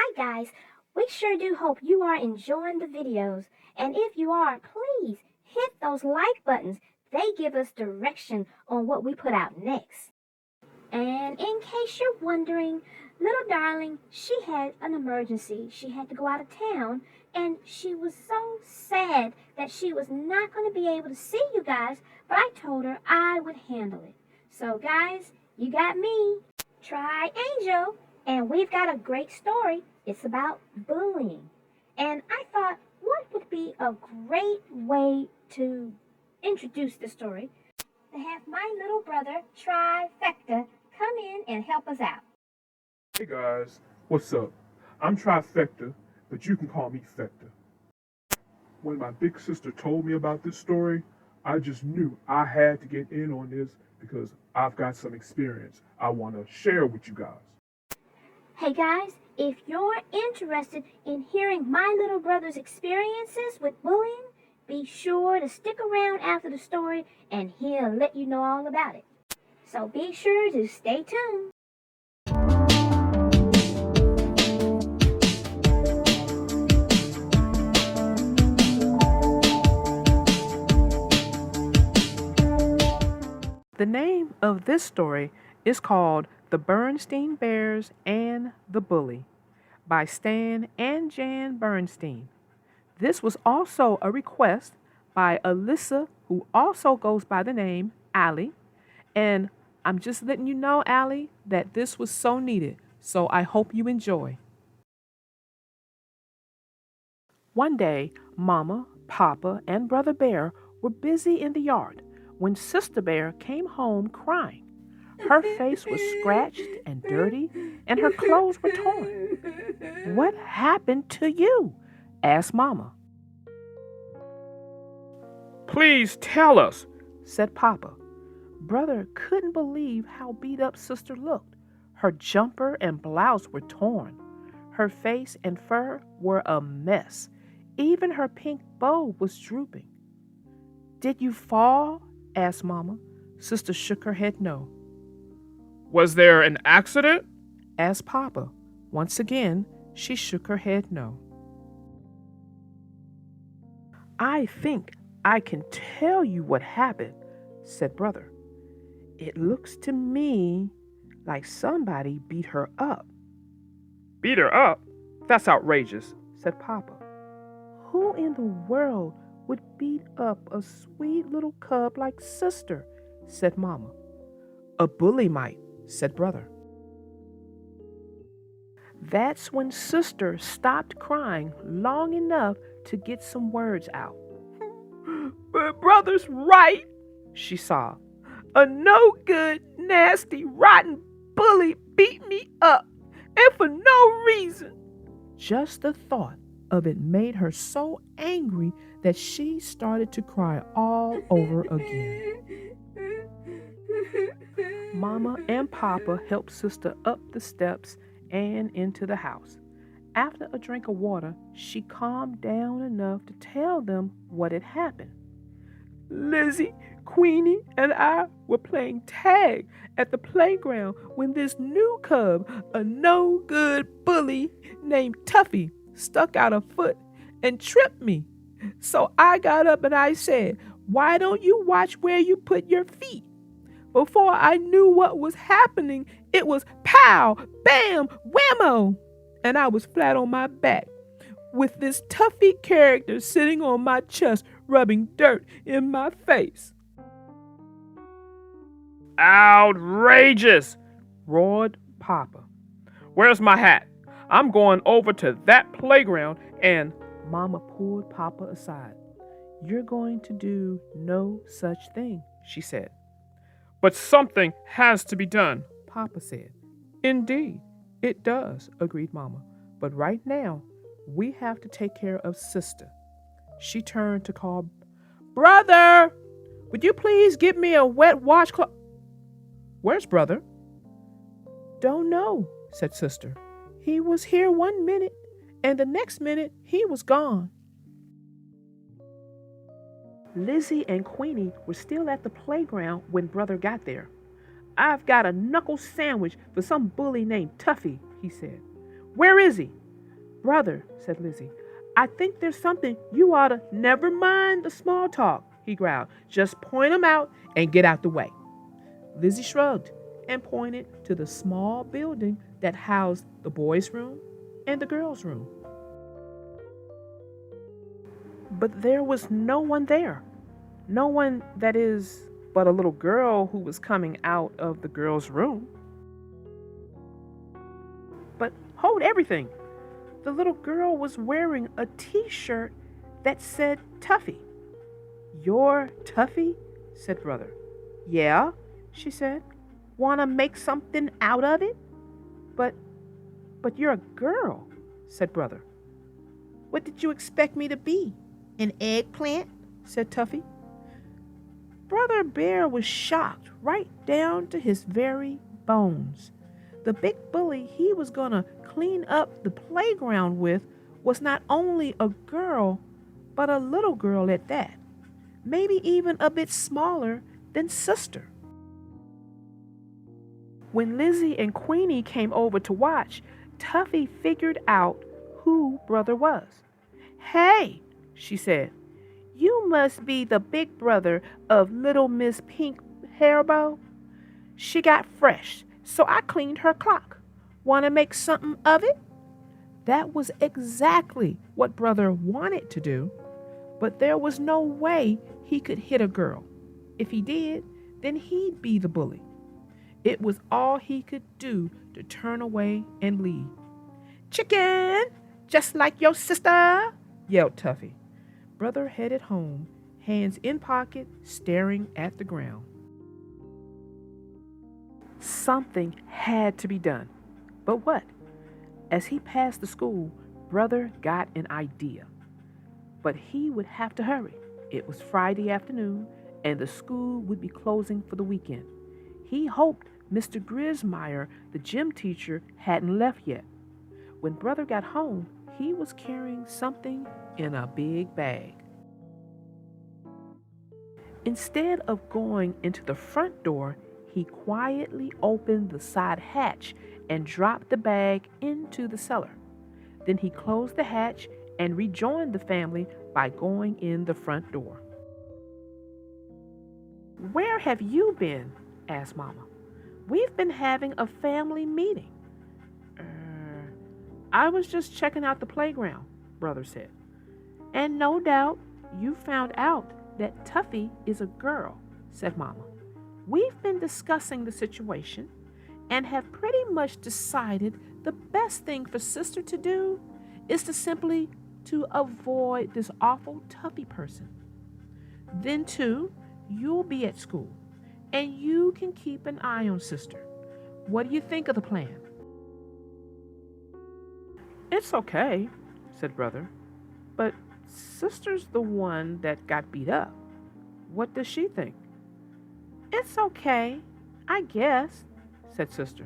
Hi guys, we sure do hope you are enjoying the videos, and if you are, please hit those like buttons. They give us direction on what we put out next. And in case you're wondering, little darling, she had an emergency. She had to go out of town, and she was so sad that she was not going to be able to see you guys, but I told her I would handle it. So guys, you got me. Try Angel. And we've got a great story. It's about bullying. And I thought, what would be a great way to introduce the story? To have my little brother, Trifecta, come in and help us out. Hey guys, what's up? I'm Trifecta, but you can call me Fecta. When my big sister told me about this story, I just knew I had to get in on this because I've got some experience I want to share with you guys. Hey guys, if you're interested in hearing my little brother's experiences with bullying, be sure to stick around after the story and he'll let you know all about it. So be sure to stay tuned. The name of this story is called The Berenstain Bears and the Bully by Stan and Jan Berenstain. This was also a request by Alyssa, who also goes by the name Allie. And I'm just letting you know, Allie, that this was so needed. So I hope you enjoy. One day, Mama, Papa, and Brother Bear were busy in the yard when Sister Bear came home crying. Her face was scratched and dirty, and her clothes were torn. "What happened to you?" asked Mama. Please tell us, said Papa. Brother couldn't believe how beat up Sister looked. Her jumper and blouse were torn. Her face and fur were a mess. Even her pink bow was drooping. "Did you fall?" asked Mama. Sister shook her head no. Was there an accident? asked Papa. Once again, she shook her head no. "I think I can tell you what happened," said Brother. "It looks to me like somebody beat her up." Beat her up? That's outrageous, said Papa. "Who in the world would beat up a sweet little cub like Sister?" said Mama. "A bully might," said Brother. That's when Sister stopped crying long enough to get some words out. "But Brother's right," she sobbed. "A no-good, nasty, rotten bully beat me up, and for no reason." Just the thought of it made her so angry that she started to cry all over again. Mama and Papa helped Sister up the steps and into the house. After a drink of water, she calmed down enough to tell them what had happened. "Lizzie, Queenie, and I were playing tag at the playground when this new cub, a no-good bully named Tuffy, stuck out a foot and tripped me. So I got up and I said, 'Why don't you watch where you put your feet?' Before I knew what was happening, it was pow, bam, whammo, and I was flat on my back with this Tuffy character sitting on my chest, rubbing dirt in my face." Outrageous, roared Papa. Where's my hat? I'm going over to that playground and... Mama pulled Papa aside. "You're going to do no such thing," she said. But something has to be done, Papa said. "Indeed, it does," agreed Mama. "But right now, we have to take care of Sister." She turned to call, "Brother, would you please give me a wet washcloth?" "Where's Brother?" "Don't know," said Sister. "He was here 1 minute, and the next minute he was gone." Lizzie and Queenie were still at the playground when Brother got there. "I've got a knuckle sandwich for some bully named Tuffy," he said. "Where is he?" Brother, said Lizzie, I think there's something you ought to. Never mind the small talk, he growled. Just point 'em out and get out the way. Lizzie shrugged and pointed to the small building that housed the boys' room and the girls' room. But there was no one there. No one, that is, but a little girl who was coming out of the girls' room. But hold everything. The little girl was wearing a t-shirt that said Tuffy. You're Tuffy? Said Brother. Yeah, she said. Wanna make something out of it? But you're a girl, said Brother. What did you expect me to be? An eggplant? Said Tuffy. Brother Bear was shocked right down to his very bones. The big bully he was going to clean up the playground with was not only a girl, but a little girl at that. Maybe even a bit smaller than Sister. When Lizzie and Queenie came over to watch, Tuffy figured out who Brother was. Hey, she said, you must be the big brother of little Miss Pink Hairbow. She got fresh, so I cleaned her clock. Want to make something of it? That was exactly what Brother wanted to do, but there was no way he could hit a girl. If he did, then he'd be the bully. It was all he could do to turn away and leave. Chicken, just like your sister, yelled Tuffy. Brother headed home, hands in pocket, staring at the ground. Something had to be done. But what? As he passed the school, Brother got an idea. But he would have to hurry. It was Friday afternoon, and the school would be closing for the weekend. He hoped Mr. Grismeyer, the gym teacher, hadn't left yet. When Brother got home, he was carrying something in a big bag. Instead of going into the front door, he quietly opened the side hatch and dropped the bag into the cellar. Then he closed the hatch and rejoined the family by going in the front door. Where have you been? Asked Mama. We've been having a family meeting. I was just checking out the playground, Brother said. And no doubt you found out that Tuffy is a girl, said Mama. We've been discussing the situation and have pretty much decided the best thing for Sister to do is to simply to avoid this awful Tuffy person. Then, too, you'll be at school, and you can keep an eye on Sister. What do you think of the plan? It's okay, said Brother, but Sister's the one that got beat up. What does she think? It's okay, I guess, said Sister.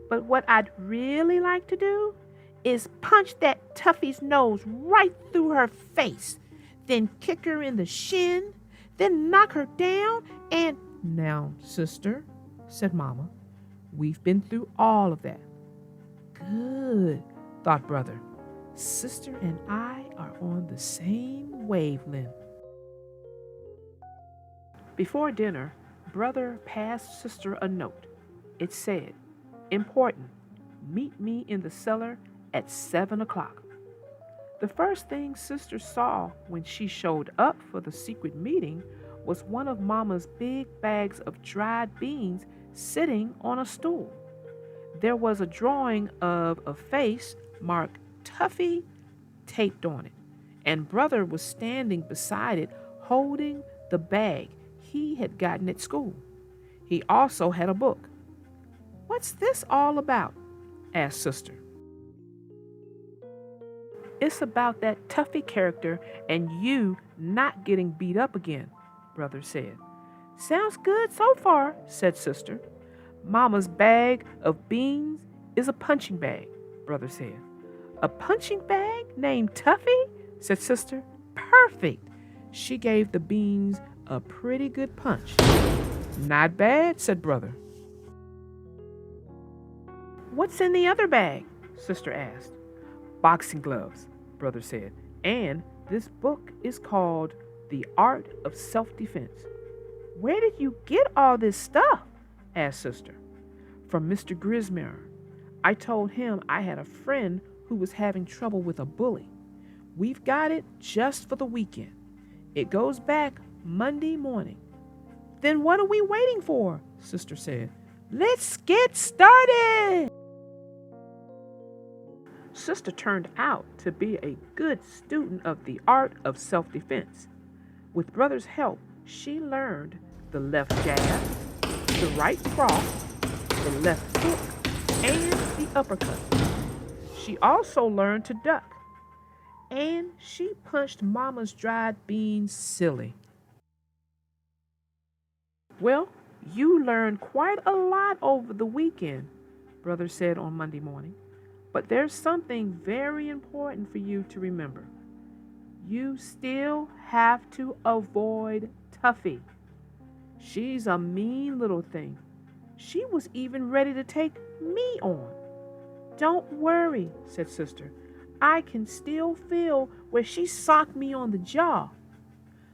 But what I'd really like to do is punch that Tuffy's nose right through her face, then kick her in the shin, then knock her down and... Now, Sister, said Mama, we've been through all of that. Good, thought Brother. Sister and I are on the same wavelength. Before dinner, Brother passed Sister a note. It said, important, meet me in the cellar at 7 o'clock. The first thing Sister saw when she showed up for the secret meeting was one of Mama's big bags of dried beans sitting on a stool. There was a drawing of a face marked Tuffy taped on it, and Brother was standing beside it holding the bag he had gotten at school. He also had a book. What's this all about? Asked Sister. It's about that Tuffy character and you not getting beat up again, Brother said. Sounds good so far, said Sister. Mama's bag of beans is a punching bag, Brother said. A punching bag named Tuffy? Said Sister. Perfect. She gave the beans a pretty good punch. Not bad, said Brother. What's in the other bag? Sister asked. boxing gloves, Brother said. And this book is called The Art of Self-Defense. Where did you get all this stuff? Asked Sister. From Mr. Grismer. I told him I had a friend who was having trouble with a bully. We've got it just for the weekend. It goes back Monday morning. Then what are we waiting for? Sister said. Let's get started. Sister turned out to be a good student of the art of self-defense. With Brother's help, she learned the left jab, the right cross, the left hook, and the uppercut. She also learned to duck, and she punched Mama's dried beans silly. Well, you learned quite a lot over the weekend, Brother said on Monday morning. But there's something very important for you to remember. You still have to avoid Tuffy. She's a mean little thing. She was even ready to take me on. Don't worry, said Sister. I can still feel where she socked me on the jaw.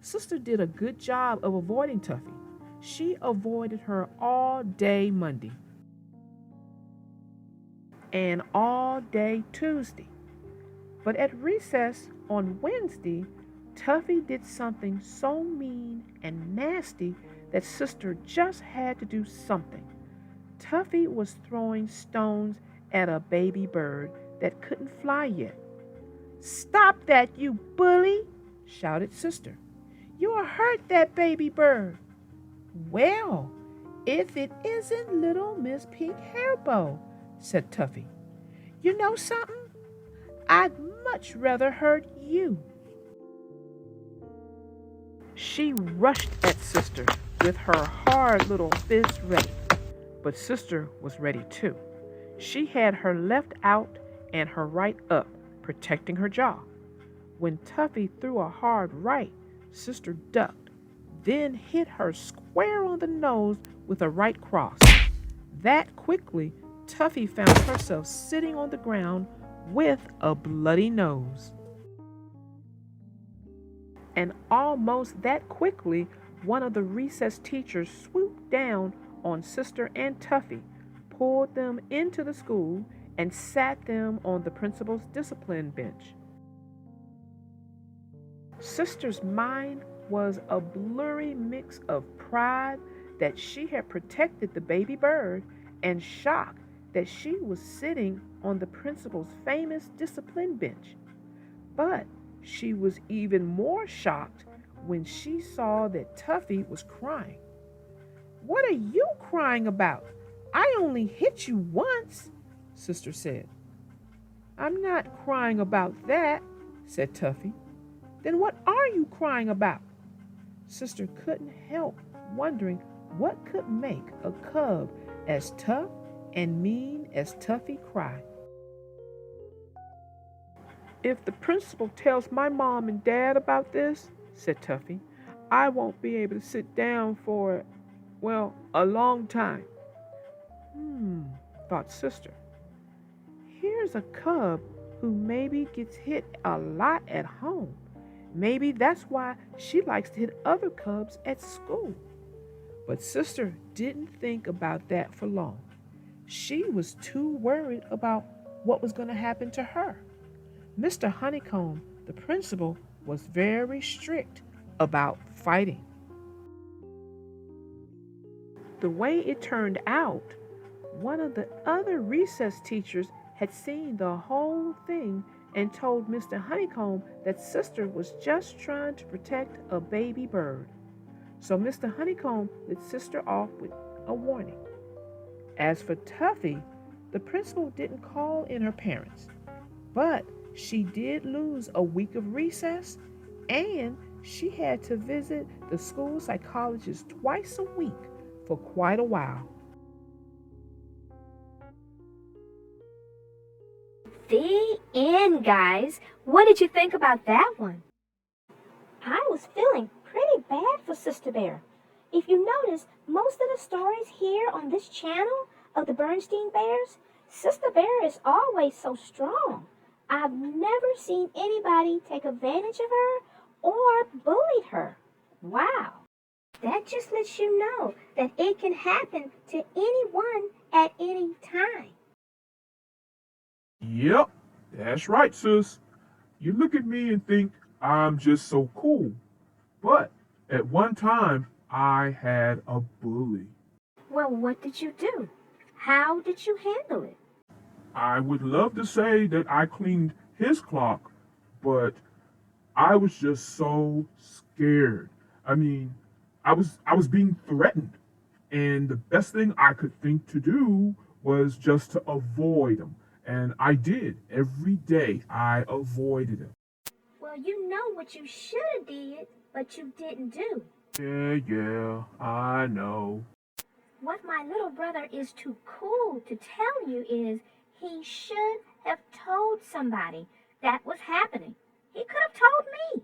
Sister did a good job of avoiding Tuffy. She avoided her all day Monday and all day Tuesday. But at recess on Wednesday, Tuffy did something so mean and nasty that Sister just had to do something. Tuffy was throwing stones at a baby bird that couldn't fly yet. Stop that, you bully, shouted Sister. You'll hurt that baby bird. Well, if it isn't little Miss Pink Hairbow, said Tuffy. You know something? I'd much rather hurt you. She rushed at Sister with her hard little fist ready, but Sister was ready too. She had her left out and her right up, protecting her jaw. When Tuffy threw a hard right, Sister ducked, then hit her square on the nose with a right cross. That quickly, Tuffy found herself sitting on the ground with a bloody nose. And almost that quickly, one of the recess teachers swooped down on Sister and Tuffy, pulled them into the school, and sat them on the principal's discipline bench. Sister's mind was a blurry mix of pride that she had protected the baby bird and shock that she was sitting on the principal's famous discipline bench. But she was even more shocked when she saw that Tuffy was crying. What are you crying about? I only hit you once, Sister said. I'm not crying about that, said Tuffy. Then what are you crying about? Sister couldn't help wondering what could make a cub as tough and mean as Tuffy cry. If the principal tells my mom and dad about this, said Tuffy, I won't be able to sit down for, well, a long time. Thought Sister. Here's a cub who maybe gets hit a lot at home. Maybe that's why she likes to hit other cubs at school. But Sister didn't think about that for long. She was too worried about what was going to happen to her. Mr. Honeycomb, the principal, was very strict about fighting. The way it turned out, one of the other recess teachers had seen the whole thing and told Mr. Honeycomb that Sister was just trying to protect a baby bird. So Mr. Honeycomb let Sister off with a warning. As for Tuffy, the principal didn't call in her parents, but she did lose a week of recess, and she had to visit the school psychologist twice a week for quite a while. The end, guys. What did you think about that one? I was feeling pretty bad for Sister Bear. If you notice, most of the stories here on this channel of the Berenstain Bears, Sister Bear is always so strong. I've never seen anybody take advantage of her or bullied her. Wow. That just lets you know that it can happen to anyone at any time. Yep, that's right, sis. You look at me and think I'm just so cool. But at one time, I had a bully. Well, what did you do? How did you handle it? I would love to say that I cleaned his clock, but I was just so scared. I mean, I was being threatened, and the best thing I could think to do was just to avoid him. And I did. Every day I avoided him. Well, you know what you should have did, but you didn't do. Yeah, I know. What my little brother is too cool to tell you is he should have told somebody that was happening. He could have told me.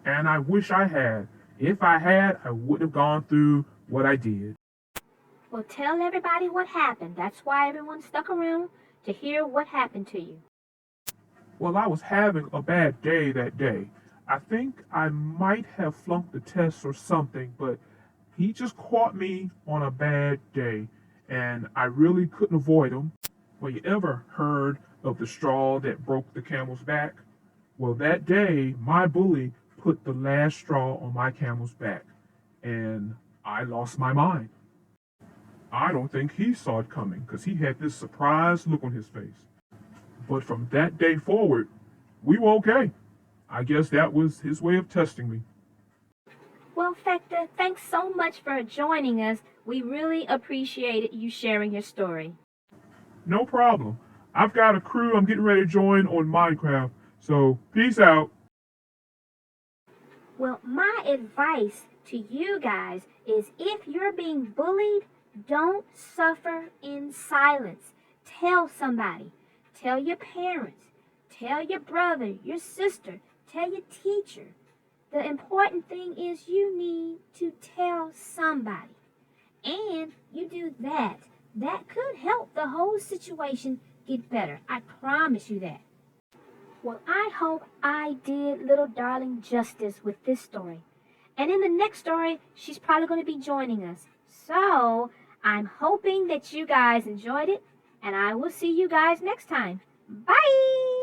And I wish I had. If I had, I wouldn't have gone through what I did. Well, tell everybody what happened. That's why everyone stuck around to hear what happened to you. Well, I was having a bad day that day. I think I might have flunked the test or something, but he just caught me on a bad day, and I really couldn't avoid him. Well, you ever heard of the straw that broke the camel's back? Well, that day, my bully put the last straw on my camel's back, and I lost my mind. I don't think he saw it coming because he had this surprised look on his face. But from that day forward, we were okay. I guess that was his way of testing me. Well, Fecta, thanks so much for joining us. We really appreciated you sharing your story. No problem. I've got a crew I'm getting ready to join on Minecraft, so peace out. Well, my advice to you guys is if you're being bullied, don't suffer in silence. Tell somebody. Tell your parents. Tell your brother, your sister. Tell your teacher. The important thing is you need to tell somebody. And you do that. That could help the whole situation get better. I promise you that. Well, I hope I did little darling justice with this story. And in the next story, she's probably going to be joining us. So, I'm hoping that you guys enjoyed it, and I will see you guys next time. Bye!